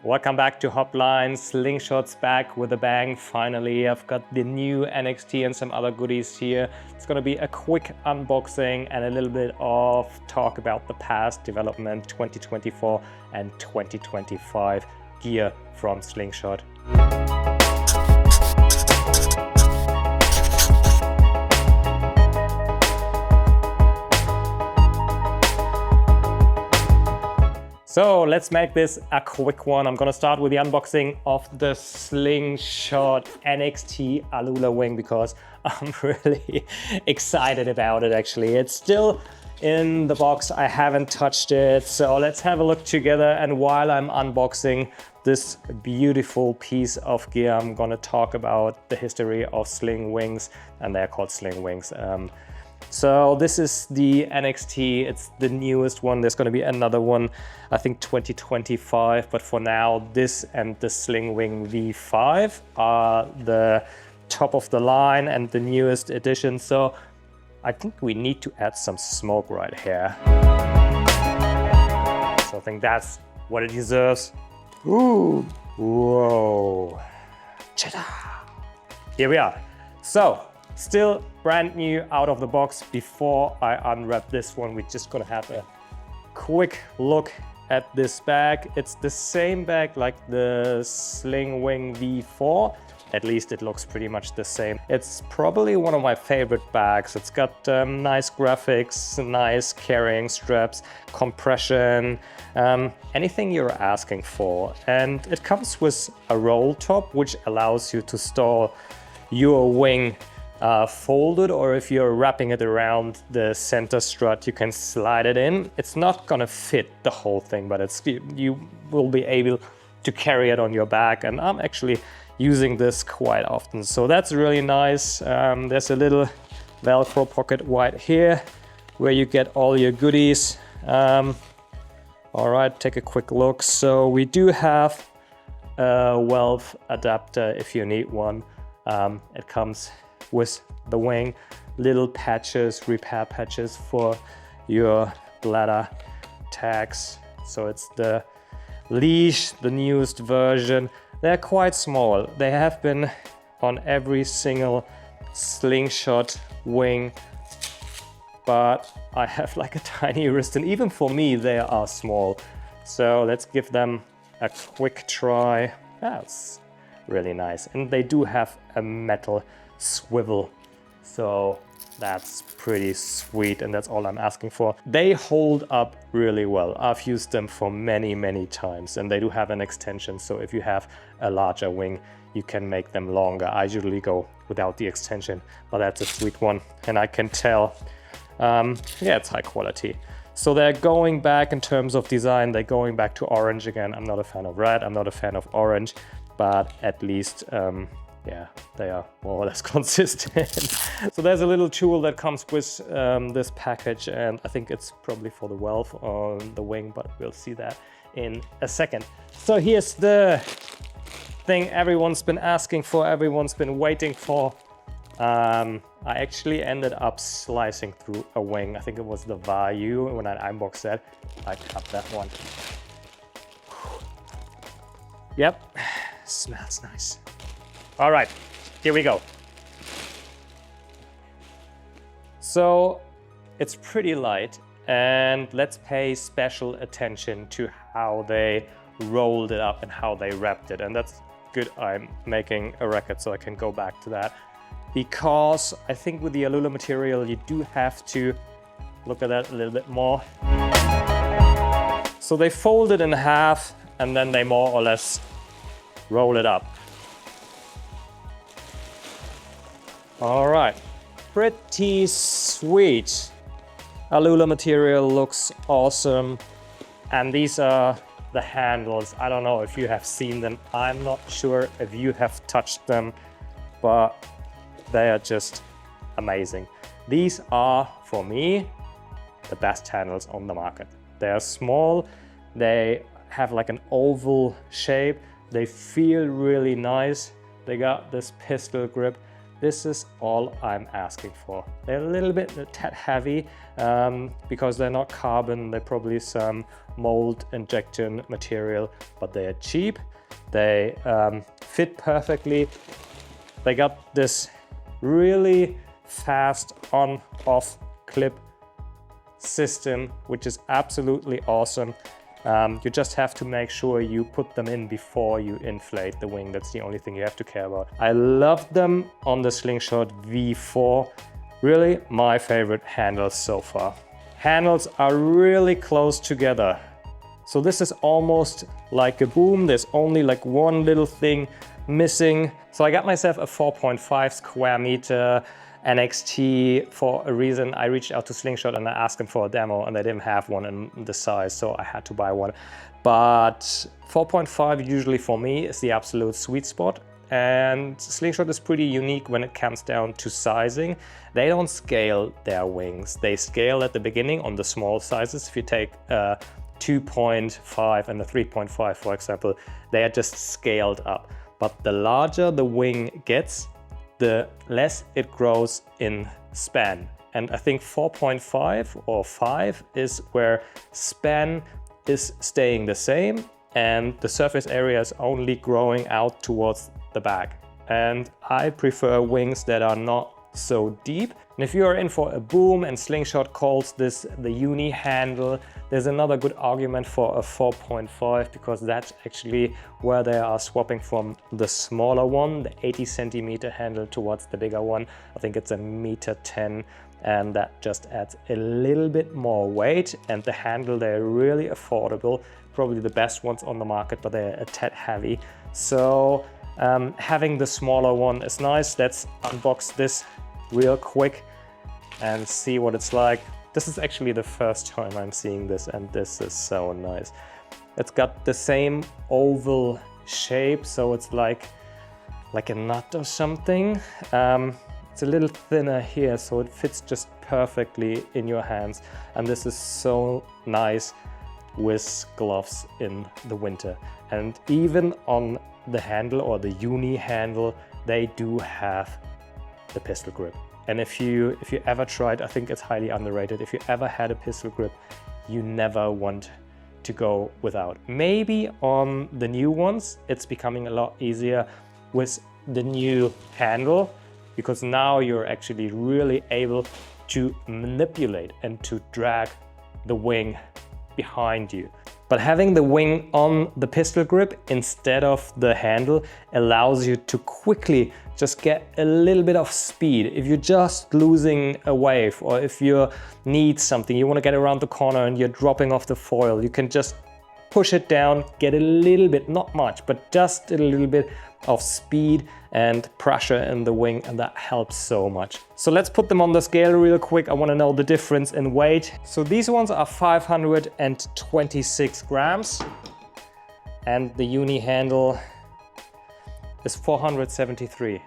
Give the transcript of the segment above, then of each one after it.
Welcome back to Hoppline. Slingshots back with a bang. Finally, I've got the new NXT and some other goodies here. It's going to be a quick unboxing and a little bit of talk about the past development 2024 and 2025 gear from Slingshot. So let's make this a quick one. I'm gonna start with the unboxing of the Slingshot NXT Aluula Wing because I'm really excited about it actually. It's still in the box, I haven't touched it. So let's have a look together, and while I'm unboxing this beautiful piece of gear, I'm gonna talk about the history of sling wings, and they're called sling wings. So this is the NXT, it's the newest one. There's going to be another one, I think 2025, but for now this and the Sling Wing V5 are the top of the line and the newest edition. So I think we need to add some smoke right here. So I think that's what it deserves. Ooh, whoa, ta-da! Here we are. So still brand new out of the box. Before I unwrap this one, we're just gonna have a quick look at this bag. It's the same bag like the Sling Wing V4. At least it looks pretty much the same. It's probably one of my favorite bags. It's got nice graphics, nice carrying straps, compression, anything you're asking for. And it comes with a roll top, which allows you to store your wing folded, or if you're wrapping it around the center strut, you can slide it in. It's not gonna fit the whole thing, but you will be able to carry it on your back, and I'm actually using this quite often. So that's really nice. There's a little Velcro pocket right here where you get all your goodies. All right, take a quick look. So we do have a valve adapter if you need one. It comes with the wing, little patches, repair patches for your bladder tags. So it's the leash, the newest version. They're quite small. They have been on every single Slingshot wing, but I have like a tiny wrist, and even for me they are small. So let's give them a quick try. That's really nice. And they do have a metal swivel, so that's pretty sweet, and that's all I'm asking for. They hold up really well. I've used them for many times, and they do have an extension, so if you have a larger wing you can make them longer. I usually go without the extension, but that's a sweet one, and I can tell yeah, it's high quality. So they're going back in terms of design, they're going back to orange again. I'm not a fan of red, I'm not a fan of orange, but at least yeah, they are more or less consistent. So there's a little tool that comes with this package, and I think it's probably for the valve on the wing, but we'll see that in a second. So here's the thing everyone's been asking for, everyone's been waiting for. I actually ended up slicing through a wing. I think it was the Vayu. When I unboxed that, I cut that one. Yep, smells nice. All right, here we go. So it's pretty light, and let's pay special attention to how they rolled it up and how they wrapped it. And that's good I'm making a record so I can go back to that, because I think with the Aluula material you do have to look at that a little bit more. So they fold it in half and then they more or less roll it up. All right, pretty sweet. Aluula material looks awesome. And these are the handles. I don't know if you have seen them. I'm not sure if you have touched them, but they are just amazing. These are, for me, the best handles on the market. They are small, they have like an oval shape, they feel really nice. They got this pistol grip. This is all I'm asking for. They're a little bit tad heavy because they're not carbon. They're probably some mold injection material, but they are cheap. They fit perfectly. They got this really fast on-off clip system, which is absolutely awesome. You just have to make sure you put them in before you inflate the wing. That's the only thing you have to care about. I love them on the Slingshot V4. Really my favorite handles so far. Handles are really close together. So this is almost like a boom. There's only like one little thing missing. So I got myself a 4.5 square meter NXT for a reason. I reached out to Slingshot and I asked them for a demo and they didn't have one in the size, so I had to buy one. But 4.5 usually for me is the absolute sweet spot. And Slingshot is pretty unique when it comes down to sizing. They don't scale their wings. They scale at the beginning on the small sizes. If you take 2.5 and a 3.5, for example, they are just scaled up. But the larger the wing gets, the less it grows in span. And I think 4.5 or 5 is where span is staying the same and the surface area is only growing out towards the back. And I prefer wings that are not so deep. And if you are in for a boom, and Slingshot calls this the uni handle, there's another good argument for a 4.5 because that's actually where they are swapping from the smaller one, the 80 centimeter handle, towards the bigger one. I think it's 1.10 m, and that just adds a little bit more weight. And the handle, they're really affordable, probably the best ones on the market, but they're a tad heavy. So having the smaller one is nice. Let's unbox this real quick and see what it's like. This is actually the first time I'm seeing this, and this is so nice. It's got the same oval shape, so it's like a nut or something. It's a little thinner here, so it fits just perfectly in your hands. And this is so nice with gloves in the winter. And even on the handle, or the uni handle, they do have the pistol grip. And if you ever tried, I think it's highly underrated. If you ever had a pistol grip, you never want to go without. Maybe on the new ones, it's becoming a lot easier with the new handle, because now you're actually really able to manipulate and to drag the wing behind you. But having the wing on the pistol grip instead of the handle allows you to quickly just get a little bit of speed. If you're just losing a wave, or if you need something, you want to get around the corner and you're dropping off the foil, you can just push it down, get a little bit, not much, but just a little bit of speed and pressure in the wing, and that helps so much. So let's put them on the scale real quick. I want to know the difference in weight. So these ones are 526 grams and the uni handle is 473.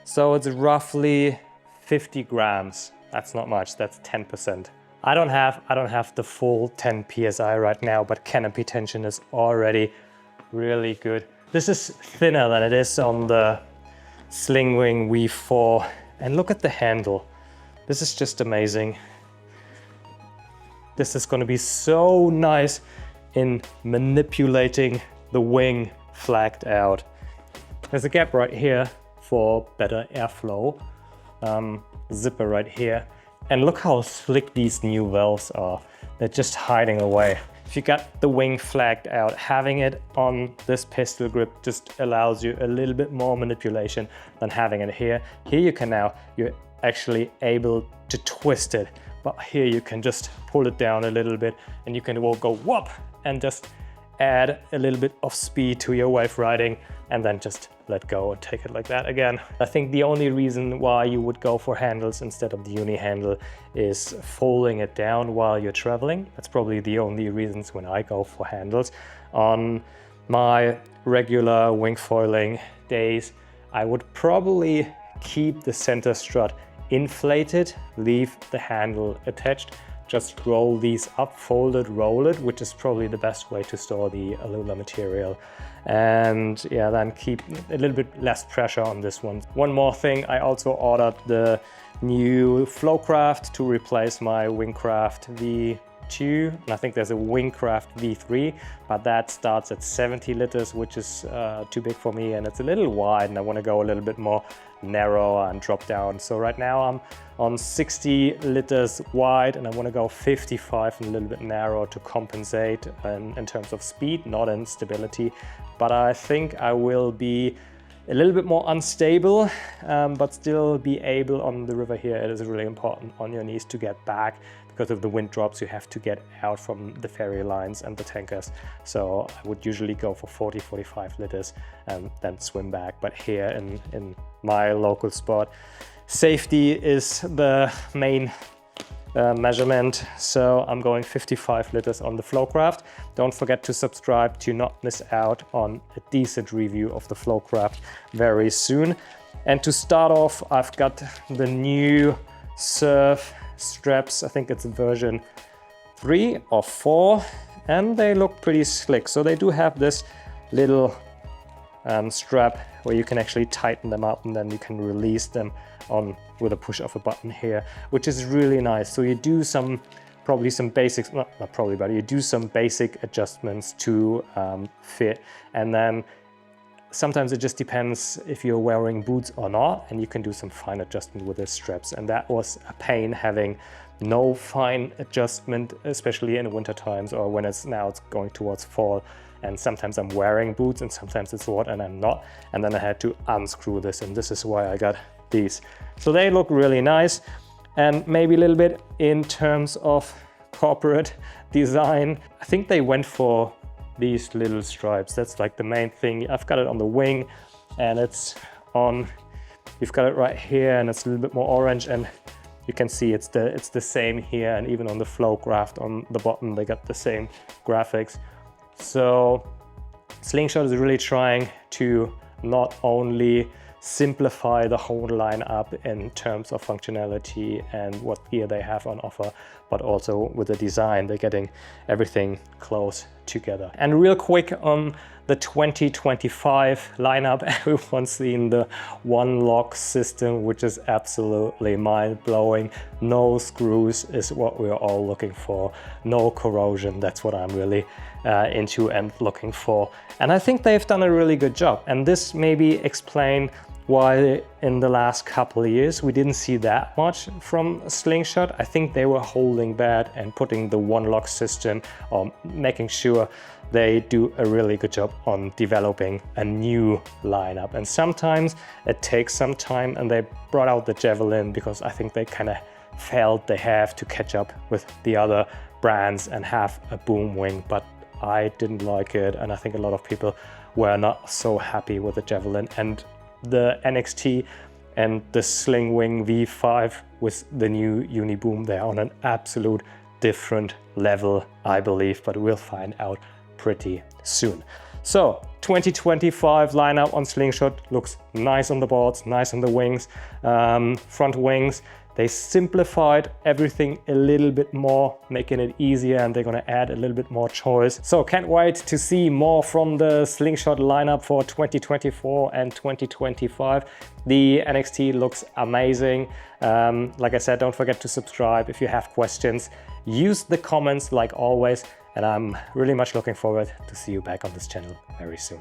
So it's roughly 50 grams. That's not much, that's 10%. I don't have the full 10 PSI right now, but canopy tension is already really good. This is thinner than it is on the SlingWing V4. And look at the handle. This is just amazing. This is going to be so nice in manipulating the wing flagged out. There's a gap right here for better airflow. Zipper right here. And look how slick these new valves are. They're just hiding away. If you got the wing flagged out, having it on this pistol grip just allows you a little bit more manipulation than having it here. Here you're actually able to twist it, but here you can just pull it down a little bit and you can go whoop and just add a little bit of speed to your wave riding and then just let go and take it like that again. I think the only reason why you would go for handles instead of the uni handle is folding it down while you're traveling. That's probably the only reasons when I go for handles. On my regular wing foiling days, I would probably keep the center strut inflated, leave the handle attached, just roll these up, fold it, roll it, which is probably the best way to store the Aluula material. And yeah, then keep a little bit less pressure on this one. One more thing, I also ordered the new Flow Craft to replace my Wingcraft V2, and I think there's a Wingcraft V3, but that starts at 70 liters, which is too big for me, and it's a little wide, and I want to go a little bit more narrow and drop down. So right now I'm on 60 liters wide, and I want to go 55 and a little bit narrow to compensate in terms of speed, not in stability. But I think I will be a little bit more unstable, but still be able on the river here. It is really important on your knees to get back, because of the wind drops you have to get out from the ferry lines and the tankers. So I would usually go for 40-45 liters and then swim back. But here in my local spot, safety is the main measurement, so I'm going 55 liters on the Flow Craft. Don't forget to subscribe to not miss out on a decent review of the Flow Craft very soon. And to start off, I've got the new surf straps. I think it's version 3 or 4, and they look pretty slick. So they do have this little strap where you can actually tighten them up, and then you can release them on with a push of a button here, which is really nice. So you do probably some basics, not probably, but you do some basic adjustments to fit, and then sometimes it just depends if you're wearing boots or not, and you can do some fine adjustment with the straps. And that was a pain, having no fine adjustment, especially in winter times or when it's going towards fall. And sometimes I'm wearing boots and sometimes it's hot and I'm not. And then I had to unscrew this, and this is why I got these. So they look really nice. And maybe a little bit in terms of corporate design, I think they went for these little stripes. That's like the main thing. I've got it on the wing, and it's on, you've got it right here, and it's a little bit more orange, and you can see it's the same here, and even on the Flow Craft on the bottom they got the same graphics. So Slingshot is really trying to not only simplify the whole lineup in terms of functionality and what gear they have on offer, but also with the design, they're getting everything close together. And real quick on the 2025 lineup, everyone's seen the one lock system, which is absolutely mind-blowing. No screws is what we're all looking for. No corrosion, that's what I'm really into and looking for. And I think they've done a really good job. And this maybe explain why in the last couple of years we didn't see that much from Slingshot. I think they were holding back and putting the one lock system, or making sure they do a really good job on developing a new lineup. And sometimes it takes some time, and they brought out the Javelin because I think they kind of felt they have to catch up with the other brands and have a boom wing, but I didn't like it, and I think a lot of people were not so happy with the Javelin. And the NXT and the Sling Wing V5 with the new Uni Boom, they're on an absolute different level, I believe, but we'll find out pretty soon. So 2025 lineup on Slingshot looks nice on the boards, nice on the wings, front wings. They simplified everything a little bit more, making it easier, and they're gonna add a little bit more choice. So can't wait to see more from the Slingshot lineup for 2024 and 2025. The NXT looks amazing. Like I said, don't forget to subscribe. If you have questions, use the comments like always, and I'm really much looking forward to see you back on this channel very soon.